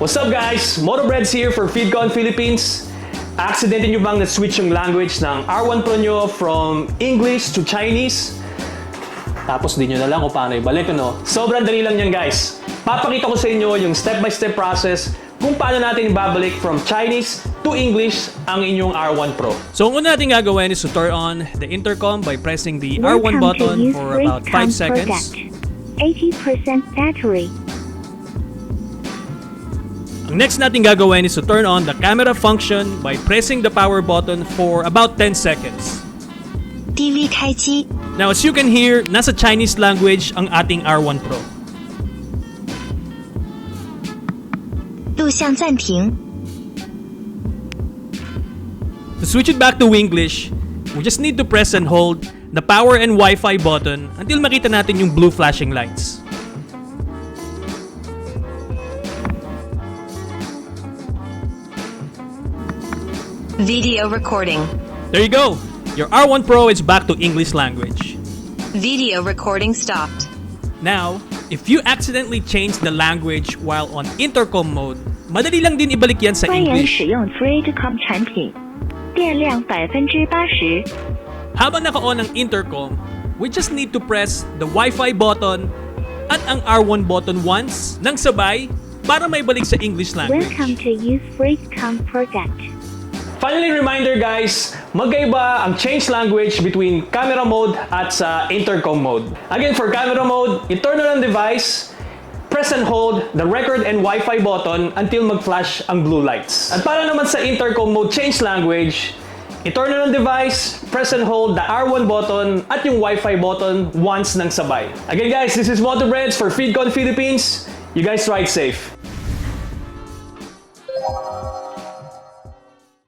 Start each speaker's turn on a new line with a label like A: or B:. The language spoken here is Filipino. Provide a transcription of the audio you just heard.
A: What's up guys? Motobreads here for Freedconn Philippines. Accidente nyo bang na-switch yung language ng R1 Pro nyo from English to Chinese? Tapos di nyo na lang kung paano ibalik, ano? Sobrang dali lang yan guys. Papakita ko sa inyo yung step-by-step process kung paano natin ibabalik from Chinese to English ang inyong R1 Pro.
B: So ang una natin gagawin is to turn on the intercom by pressing the R1 button for about 5 seconds.
C: 80% battery.
B: Ang next natin gagawin is to turn on the camera function by pressing the power button for about 10 seconds.
C: TV 开机.
B: Now as you can hear, nasa Chinese language ang ating R1 Pro.
C: 录像暂停.
B: To switch it back to English, we just need to press and hold the power and Wi-Fi button until makita natin yung blue flashing lights.
D: Video recording.
B: There you go! Your R1 Pro is back to English language.
D: Video recording stopped.
B: Now, if you accidentally change the language while on intercom mode, madali lang din ibalik yan sa
C: 欢迎
B: English.
C: 使用 Freedconn 产品，电量80%。
B: Habang naka-on ang intercom, we just need to press the Wi-Fi button at ang R1 button once nang sabay para maibalik sa English language.
C: Welcome to use Freedconn product.
A: Finally, reminder guys, magkaiba ang change language between camera mode at sa intercom mode. Again, for camera mode, i-turn on ang device, press and hold the record and Wi-Fi button until mag-flash ang blue lights. At para naman sa intercom mode change language, i-turn on ang device, press and hold the R1 button at yung Wi-Fi button once nang sabay. Again guys, this is Motobreads for Freedconn Philippines. You guys ride safe.